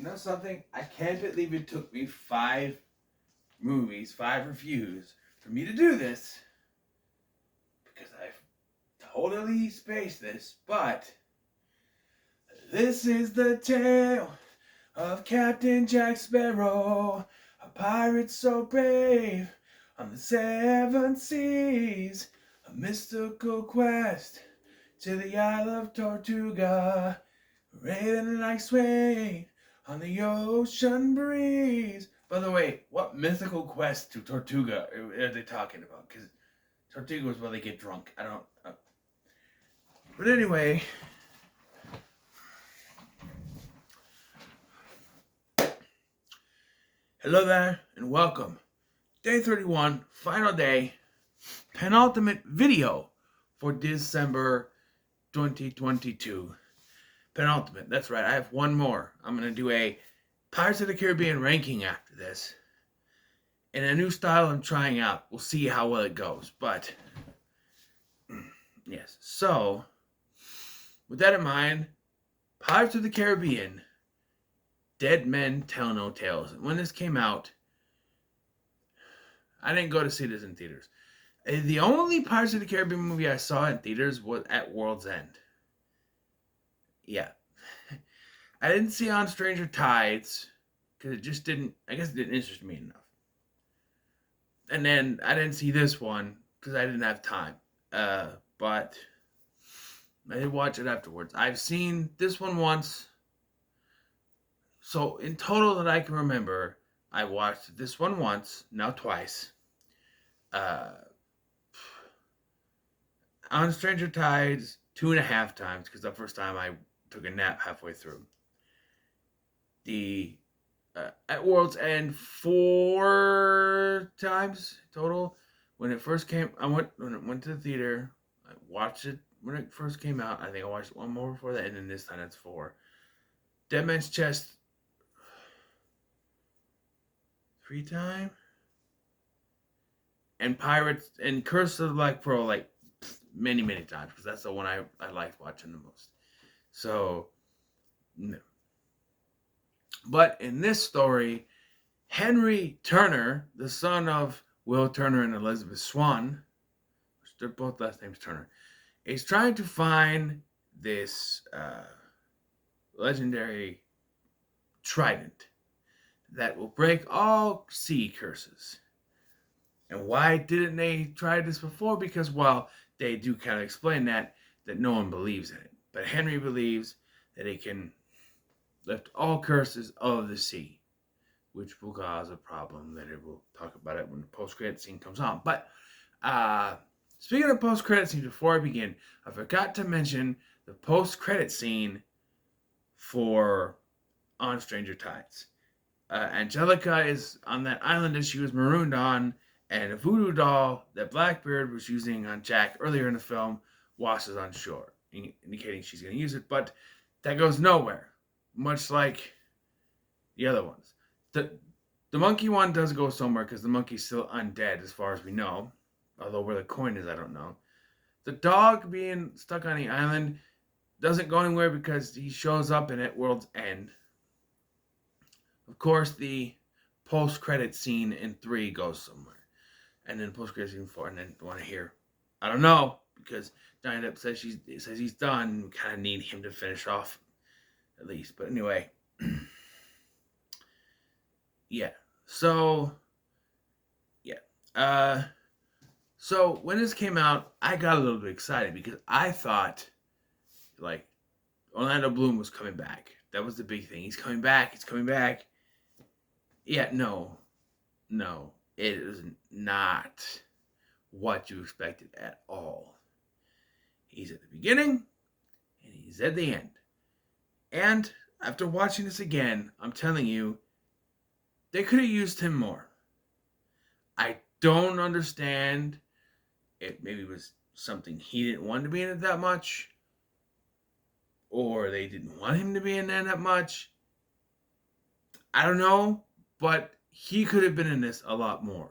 know something? I can't believe it took me 5 reviews, for me to do this. Because I've totally spaced this, but this is the tale of Captain Jack Sparrow, a pirate so brave on the 7 seas, a mystical quest to the Isle of Tortuga, raven like sway on the ocean breeze. By the way, what mythical quest to Tortuga are they talking about? Because Tortuga is where they get drunk. I don't know. But anyway, hello there and welcome. Day 31, final day, penultimate video for Dis-Cember 2022. Penultimate, that's right, I have one more. I'm going to do a Pirates of the Caribbean ranking after this. In a new style I'm trying out. We'll see how well it goes. But, yes. So, with that in mind, Pirates of the Caribbean, Dead Men Tell No Tales. And when this came out, I didn't go to see this in theaters. The only Pirates of the Caribbean movie I saw in theaters was at World's End. Yeah. I didn't see On Stranger Tides because it just didn't, I guess it didn't interest me enough. And then I didn't see this one because I didn't have time. But I did watch it afterwards. I've seen this one once. So in total that I can remember, I watched this one once, now twice. On Stranger Tides 2.5 times because the first time I took a nap halfway through. At World's End 4 times total. When it first came, when it went to the theater. I watched it when it first came out. I think I watched it one more before that, and then this time it's 4. Dead Man's Chest 3 times. And Pirates and Curse of the Black Pearl like many times because that's the one I liked watching the most. So, no. But in this story, Henry Turner, the son of Will Turner and Elizabeth Swan, which they're both last names Turner, is trying to find this legendary trident that will break all sea curses. And why didn't they try this before? Because, well, they do kind of explain that no one believes in it. But Henry believes that it can lift all curses of the sea, which will cause a problem. Later we'll talk about it when the post-credit scene comes on. But speaking of post-credit scenes, before I begin, I forgot to mention the post-credit scene for On Stranger Tides. Angelica is on that island that she was marooned on, and a voodoo doll that Blackbeard was using on Jack earlier in the film washes on shore, indicating she's going to use it, but that goes nowhere, much like the other ones. The monkey one does go somewhere because the monkey's still undead as far as we know, although where the coin is, I don't know. The dog being stuck on the island doesn't go anywhere because he shows up at World's End. Of course, the post-credit scene in 3 goes somewhere. And then post-credit scene 4, and then want to hear, I don't know, because Johnny Depp says he's done. We kind of need him to finish off, at least. But anyway, yeah. So, yeah. So when this came out, I got a little bit excited because I thought, like, Orlando Bloom was coming back. That was the big thing. He's coming back. Yeah, no. It is not what you expected at all. He's at the beginning, and he's at the end. And after watching this again, I'm telling you, they could have used him more. I don't understand. It maybe was something he didn't want to be in it that much, or they didn't want him to be in there that much. I don't know, but he could have been in this a lot more.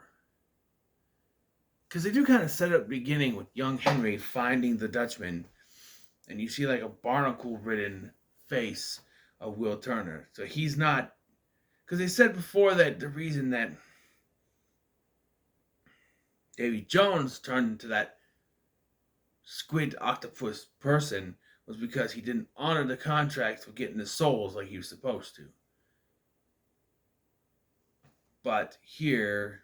Because they do kind of set up beginning with young Henry finding the Dutchman. And you see like a barnacle-ridden face of Will Turner. So he's not, because they said before that the reason that Davy Jones turned into that squid octopus person was because he didn't honor the contracts with getting the souls like he was supposed to. But here,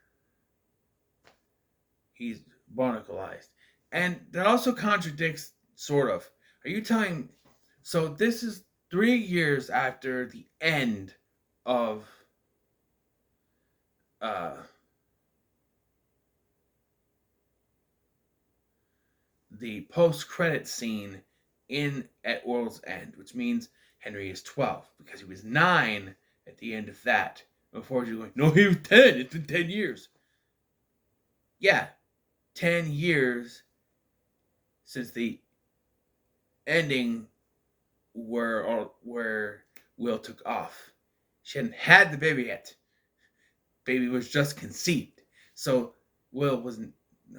he's barnacleized. And that also contradicts, sort of. Are you telling... So this is 3 years after the end of the post-credit scene in At World's End, which means Henry is 12, because he was 9 at the end of that. Before you're going, no, he was 10. It's been 10 years. Yeah, 10 years since the ending where Will took off. She hadn't had the baby yet. Baby was just conceived. So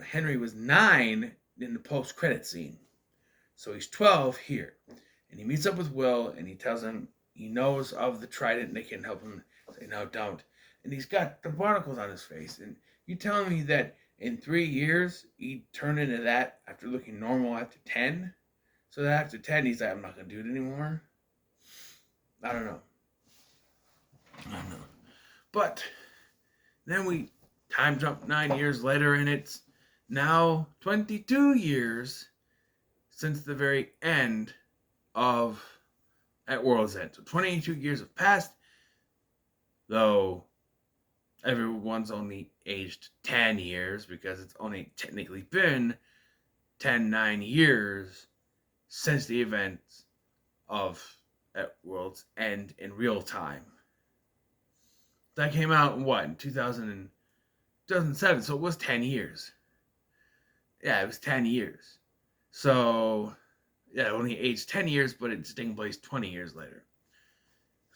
Henry was 9 in the post-credit scene. So he's 12 here. And he meets up with Will, and he tells him he knows of the trident and they can help him. Say, no, don't. And he's got the barnacles on his face. And you telling me that in 3 years he turned into that after looking normal after 10? So that after 10 he's like, I'm not going to do it anymore? I don't know. But then we time jump 9 years later, and it's now 22 years since the very end of At World's End. So 22 years have passed, though everyone's only aged 10 years because it's only technically been 9 years since the events of At World's End in real time. That came out in what? In 2007, so it was 10 years. Yeah, it was 10 years. So, yeah, it only aged 10 years, but it's taking place 20 years later.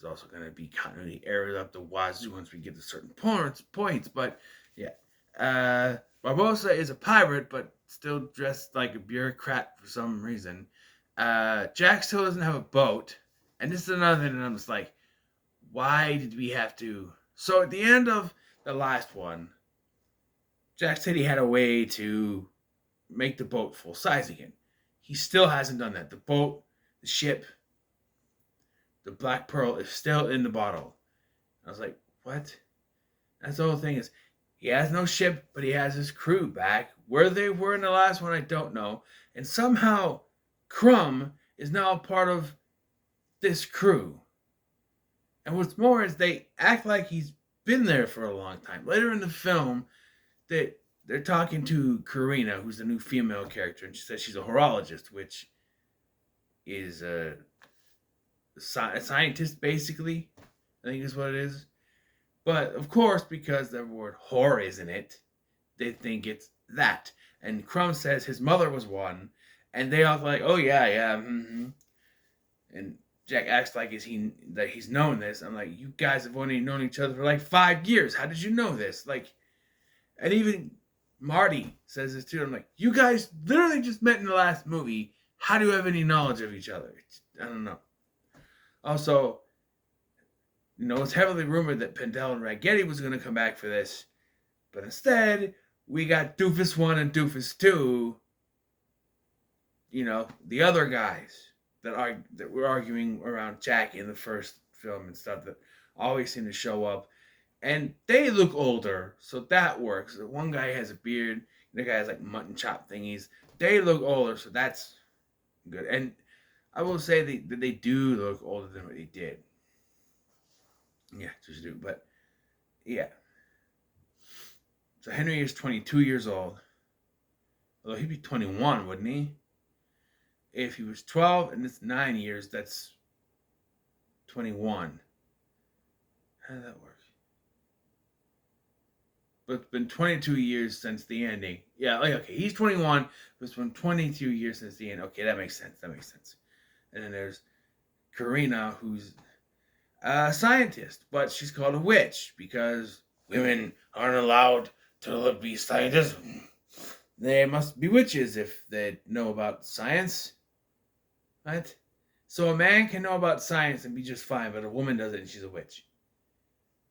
There's also going to be continuity errors up the wazoo once we get to certain points, but yeah. Barbossa is a pirate, but still dressed like a bureaucrat for some reason. Jack still doesn't have a boat, and this is another thing that I'm just like, why did we have to... So at the end of the last one, Jack said he had a way to make the boat full size again. He still hasn't done that. The boat, the ship, the Black Pearl is still in the bottle. I was like, what? That's the whole thing is, he has no ship, but he has his crew back. Where they were in the last one, I don't know. And somehow, Crumb is now a part of this crew. And what's more is they act like he's been there for a long time. Later in the film, they're talking to Karina, who's the new female character, and she says she's a horologist, which is a scientist, basically, I think is what it is. But, of course, because the word whore is in it, they think it's that. And Crumb says his mother was one, and they all like, oh, yeah, mm-hmm. And Jack acts like he's known this. I'm like, you guys have only known each other for like 5 years. How did you know this? Like, and even Marty says this too. I'm like, you guys literally just met in the last movie. How do you have any knowledge of each other? I don't know. Also, it's heavily rumored that Pendel and Ragetti was going to come back for this. But instead, we got Doofus 1 and Doofus 2. The other guys that were arguing around Jack in the first film and stuff that always seem to show up. And they look older, so that works. The one guy has a beard, the guy has like mutton chop thingies. They look older, so that's good. And I will say that they do look older than what they did. Yeah, just do. But, yeah. So Henry is 22 years old. Although he'd be 21, wouldn't he? If he was 12 and it's 9 years, that's 21. How did that work? But it's been 22 years since the ending. Yeah, okay, he's 21. It's been 22 years since the end. Okay, that makes sense. And then there's Karina, who's a scientist, but she's called a witch because women aren't allowed to be scientists. They must be witches if they know about science. Right? So a man can know about science and be just fine, but a woman doesn't and she's a witch.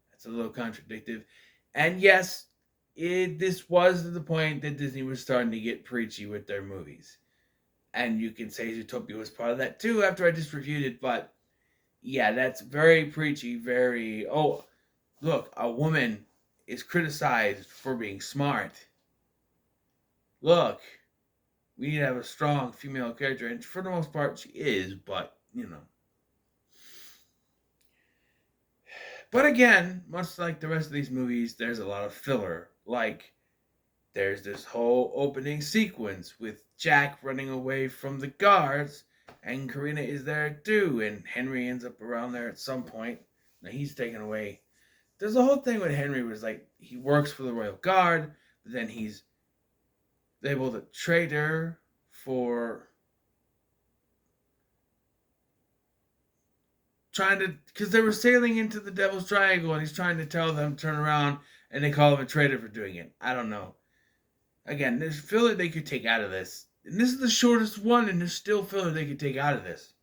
That's a little contradictory. And yes, this was the point that Disney was starting to get preachy with their movies. And you can say Zootopia was part of that too after I just reviewed it, but yeah, that's very preachy, very, oh, look, a woman is criticized for being smart. Look, we need to have a strong female character, and for the most part, she is, but, you know. But again, much like the rest of these movies, there's a lot of filler. Like, there's this whole opening sequence with Jack running away from the guards, and Karina is there too, and Henry ends up around there at some point. Now he's taken away. There's a whole thing with Henry was like he works for the Royal Guard, but then he's able to trade her for trying to, because they were sailing into the Devil's Triangle and he's trying to tell them to turn around and they call him a traitor for doing it. I don't know. Again, there's filler they could take out of this. And this is the shortest one, and there's still filler they could take out of this.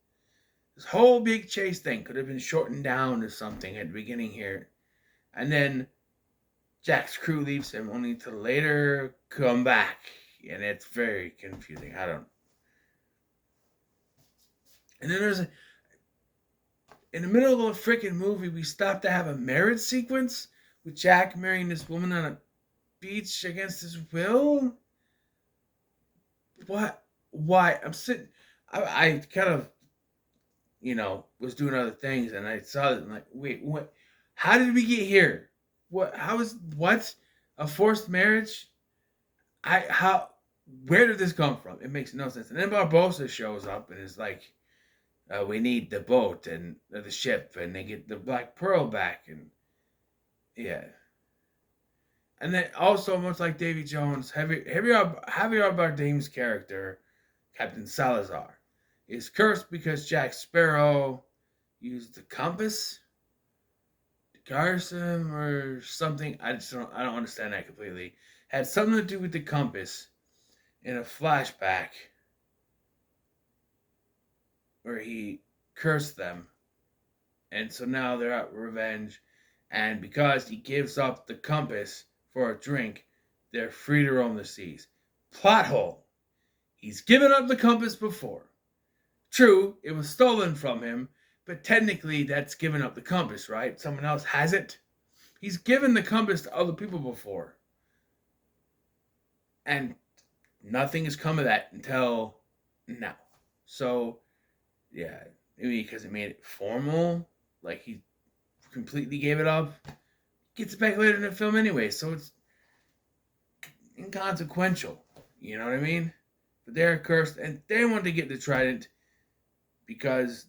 This whole big chase thing could have been shortened down to something at the beginning here. And then Jack's crew leaves him only to later come back. And it's very confusing. I don't. And then there's in the middle of a freaking movie, we stop to have a marriage sequence with Jack marrying this woman on a beach against his will. What? Why? I'm sitting. I kind of, was doing other things, and I saw it. And I'm like, wait, what? How did we get here? What? How is what? A forced marriage? Where did this come from? It makes no sense. And then Barbossa shows up and is like, we need the boat and the ship, and they get the Black Pearl back, and yeah. And then also, much like Davy Jones, Javier Bardem's character, Captain Salazar, is cursed because Jack Sparrow used the compass to curse him or something. I don't understand that completely. Had something to do with the compass in a flashback where he cursed them. And so now they're out revenge. And because he gives up the compass for a drink, they're free to roam the seas. Plot hole. He's given up the compass before. True, it was stolen from him, but technically that's given up the compass, right? Someone else has it. He's given the compass to other people before. And nothing has come of that until now. So, yeah, maybe because it made it formal, like he completely gave it up. Gets it back later in the film anyway, so it's inconsequential. You know what I mean? But they're cursed, and they want to get the trident because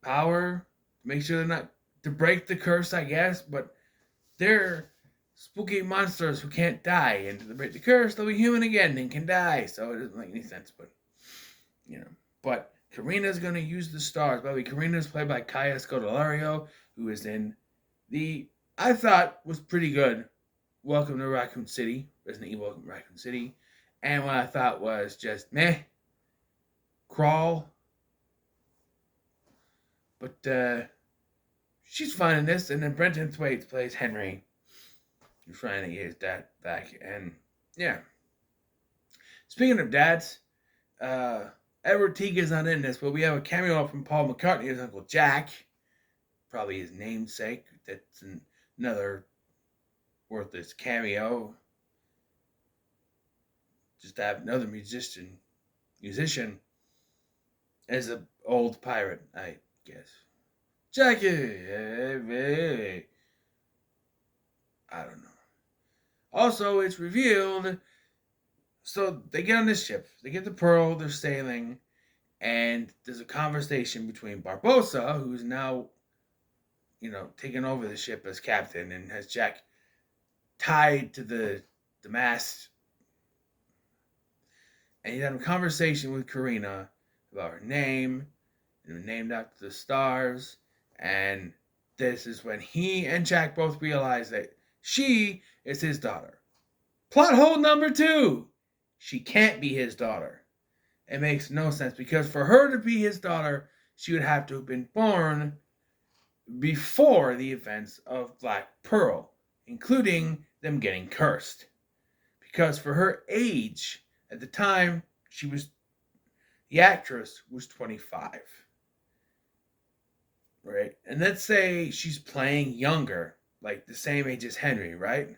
power, make sure they're not, to break the curse, I guess, but they're spooky monsters who can't die, and to break the curse, they'll be human again and can die, so it doesn't make any sense, but, But Karina's going to use the stars. By the way, Karina's played by Kaya Scodelario, who is in I thought was pretty good, Welcome to Raccoon City, Resident Evil Welcome to Raccoon City, and what I thought was just meh, Crawl, but she's fine in this, and then Brenton Thwaites plays Henry, who's trying to get his dad back, and yeah. Speaking of dads, Edward Teague's not in this, but we have a cameo from Paul McCartney as Uncle Jack, probably his namesake. That's another worthless cameo. Just to have another musician as an old pirate, I guess. Jackie, hey. I don't know. Also, it's revealed. So they get on this ship. They get the Pearl. They're sailing, and there's a conversation between Barbossa, who's now, taken over the ship as captain and has Jack tied to the mast. And he's having a conversation with Karina about her name, and named after the stars. And this is when he and Jack both realize that she is his daughter. Plot hole number 2. She can't be his daughter. It makes no sense because for her to be his daughter, she would have to have been born before the events of Black Pearl, including them getting cursed. Because for her age, at the time, the actress was 25. Right? And let's say she's playing younger, like the same age as Henry, right?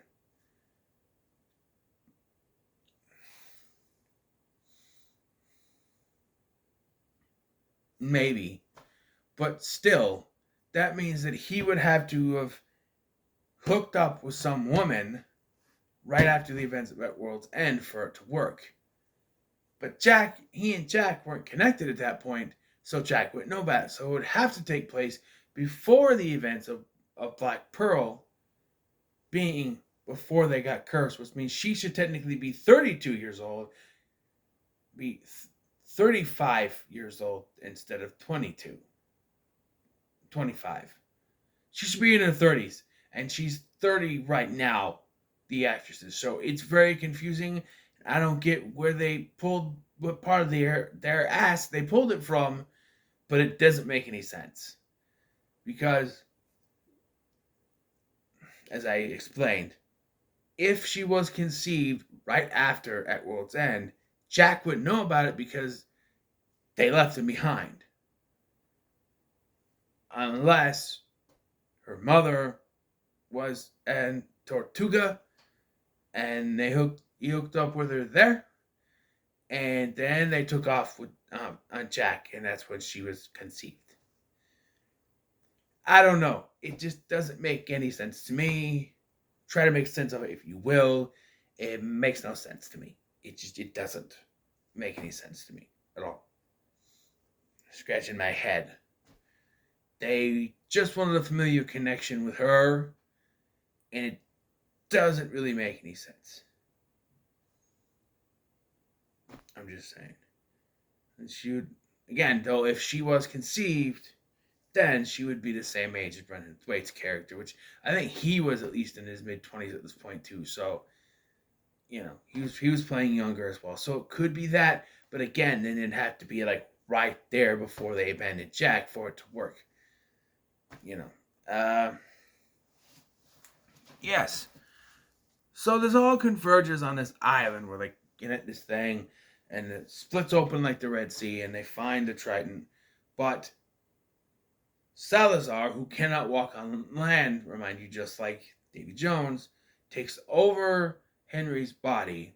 Maybe. But still, that means that he would have to have hooked up with some woman right after the events at World's End for it to work. But he and Jack weren't connected at that point, so Jack wouldn't know about it. So it would have to take place before the events of Black Pearl, being before they got cursed, which means she should technically be 32 years old, be 35 years old instead of 22, 25. She should be in her 30s, and she's 30 right now, the actresses. So it's very confusing. I don't get where they pulled what part of their ass they pulled it from, but it doesn't make any sense. Because, as I explained, if she was conceived right after At World's End, Jack wouldn't know about it because they left him behind. Unless her mother was in Tortuga and he hooked up with her there, and then they took off with on Jack, and that's when she was conceived. I don't know. It just doesn't make any sense to me. Try to make sense of it if you will. It makes no sense to me. It doesn't make any sense to me at all. Scratching my head. They just wanted a familiar connection with her, and it doesn't really make any sense. I'm just saying. And she would, again, though, if she was conceived, then she would be the same age as Brendan Thwaites' character, which I think he was at least in his mid-20s at this point too. So, he was playing younger as well. So it could be that, but again, then it'd have to be like right there before they abandoned Jack for it to work. Yes. So this all converges on this island where they get at this thing, and it splits open like the Red Sea, and they find the Triton, but Salazar, who cannot walk on land, remind you, just like Davy Jones, takes over Henry's body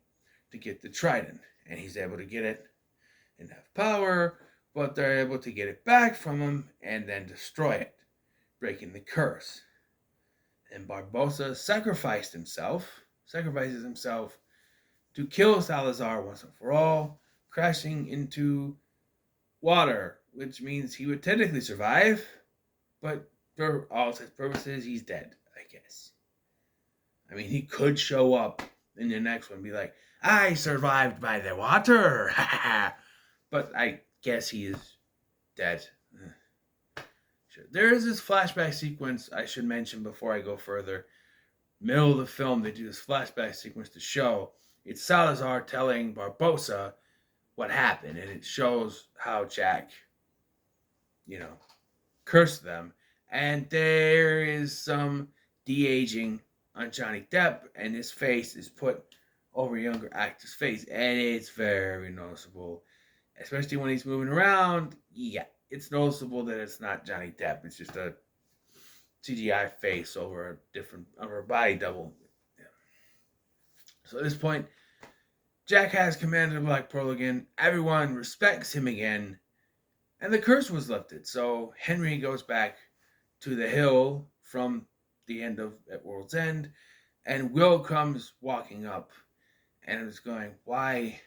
to get the Trident, and he's able to get it and have power, but they're able to get it back from him and then destroy it, breaking the curse. And Barbossa sacrifices himself to kill Salazar once and for all, crashing into water, which means he would technically survive, but for all intents and purposes, he's dead, I guess. I mean, he could show up in the next one and be like, I survived by the water. But I guess he is dead. Sure. There is this flashback sequence I should mention before I go further. Middle of the film, they do this flashback sequence to show it's Salazar telling Barbossa what happened, and it shows how Jack, cursed them. And there is some de-aging on Johnny Depp, and his face is put over a younger actor's face, and it's very noticeable, especially when he's moving around. Yeah, it's noticeable that it's not Johnny Depp. It's just a CGI face over a body double. Yeah. So at this point, Jack has commanded Black Pearl again. Everyone respects him again, and the curse was lifted. So Henry goes back to the hill from the end of At World's End, and Will comes walking up, and is going, why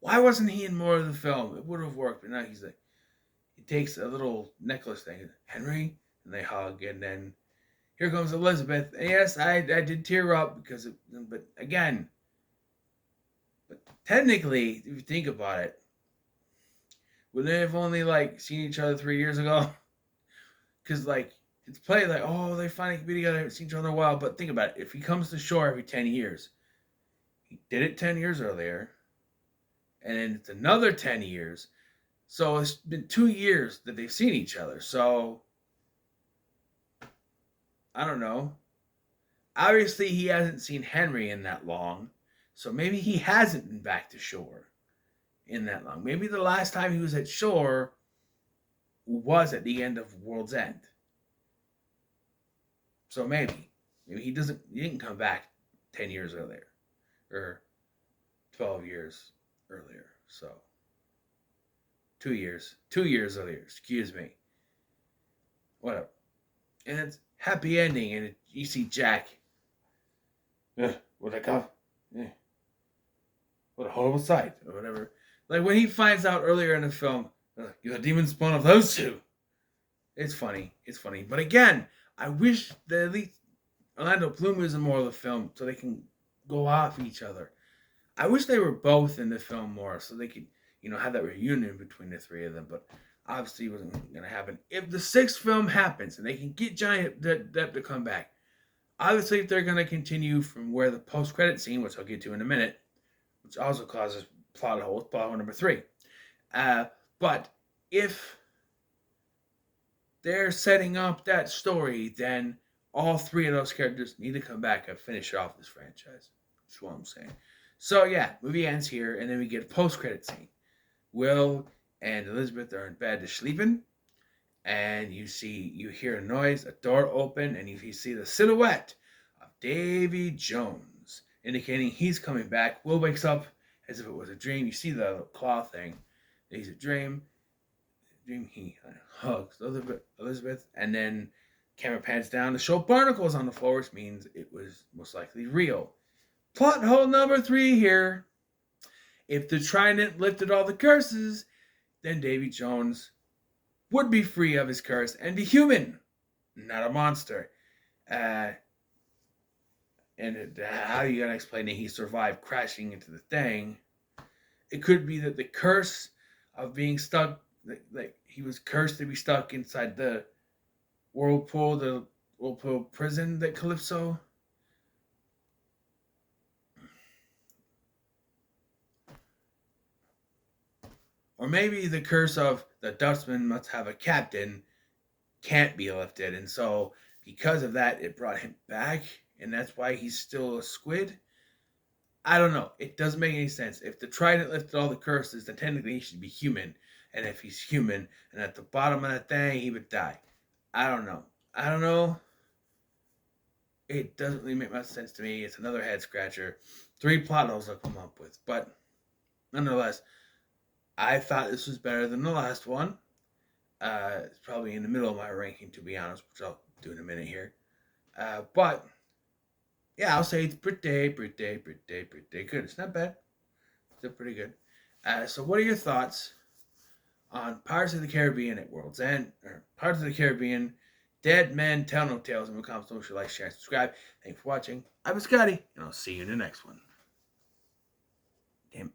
wasn't he in more of the film? It would have worked, but now he takes a little necklace thing, Henry, and they hug, and then here comes Elizabeth. And yes, I did tear up but technically, if you think about it, would they have only seen each other 3 years ago? Because it's played they finally can be together, haven't seen each other in a while. But think about it, if he comes to shore every 10 years, he did it 10 years earlier. and then it's another 10 years. So it's been 2 years that they've seen each other. So I don't know. Obviously, he hasn't seen Henry in that long. So maybe he hasn't been back to shore in that long. Maybe the last time he was at shore was at the end of World's End. So maybe he didn't come back 10 years earlier or 12 years earlier. So 2 years earlier, excuse me. Whatever. And it's happy ending, and you see Jack. What a go? What a horrible sight, or whatever. Like when he finds out earlier in the film, you're the demon spawn of those two. It's funny. It's funny. But again, I wish that at least Orlando Bloom was in more of the film so they can go off each other. I wish they were both in the film more so they could, have that reunion between the three of them. But obviously it wasn't going to happen. If the sixth film happens and they can get Johnny Depp to come back, obviously if they're going to continue from where the post-credit scene, which I'll get to in a minute, which also causes plot holes, plot hole number 3. But if they're setting up that story, then all 3 of those characters need to come back and finish off this franchise. That's what I'm saying. So yeah, movie ends here, and then we get a post-credit scene. Will and Elizabeth are in bed sleeping, and you hear a noise, a door open, and you see the silhouette of Davy Jones, indicating he's coming back. Will wakes up as if it was a dream. You see the claw thing. He's a dream. He hugs Elizabeth, and then camera pans down to show barnacles on the floor, which means it was most likely real. Plot hole number 3 here. If the Trident lifted all the curses, then Davy Jones would be free of his curse and be human, not a monster. And how are you going to explain that he survived crashing into the thing? It could be that the curse of being stuck, like he was cursed to be stuck inside the whirlpool prison that Calypso. Or maybe the curse of the Dutchman must have a captain can't be lifted, and so because of that, it brought him back, and that's why he's still a squid. I don't know. It doesn't make any sense. If the Trident lifted all the curses, then technically he should be human. And if he's human, and at the bottom of that thing, he would die. I don't know. It doesn't really make much sense to me. It's another head scratcher. 3 plot holes I've come up with. But nonetheless, I thought this was better than the last one. It's probably in the middle of my ranking, to be honest, which I'll do in a minute here. But yeah, I'll say it's pretty good. It's not bad. It's still pretty good. So what are your thoughts on Pirates of the Caribbean at World's End, or Pirates of the Caribbean, Dead Men Tell No Tales, and what comments, don't like, share, and subscribe. Thanks for watching. I was Scotty, and I'll see you in the next one. Damn.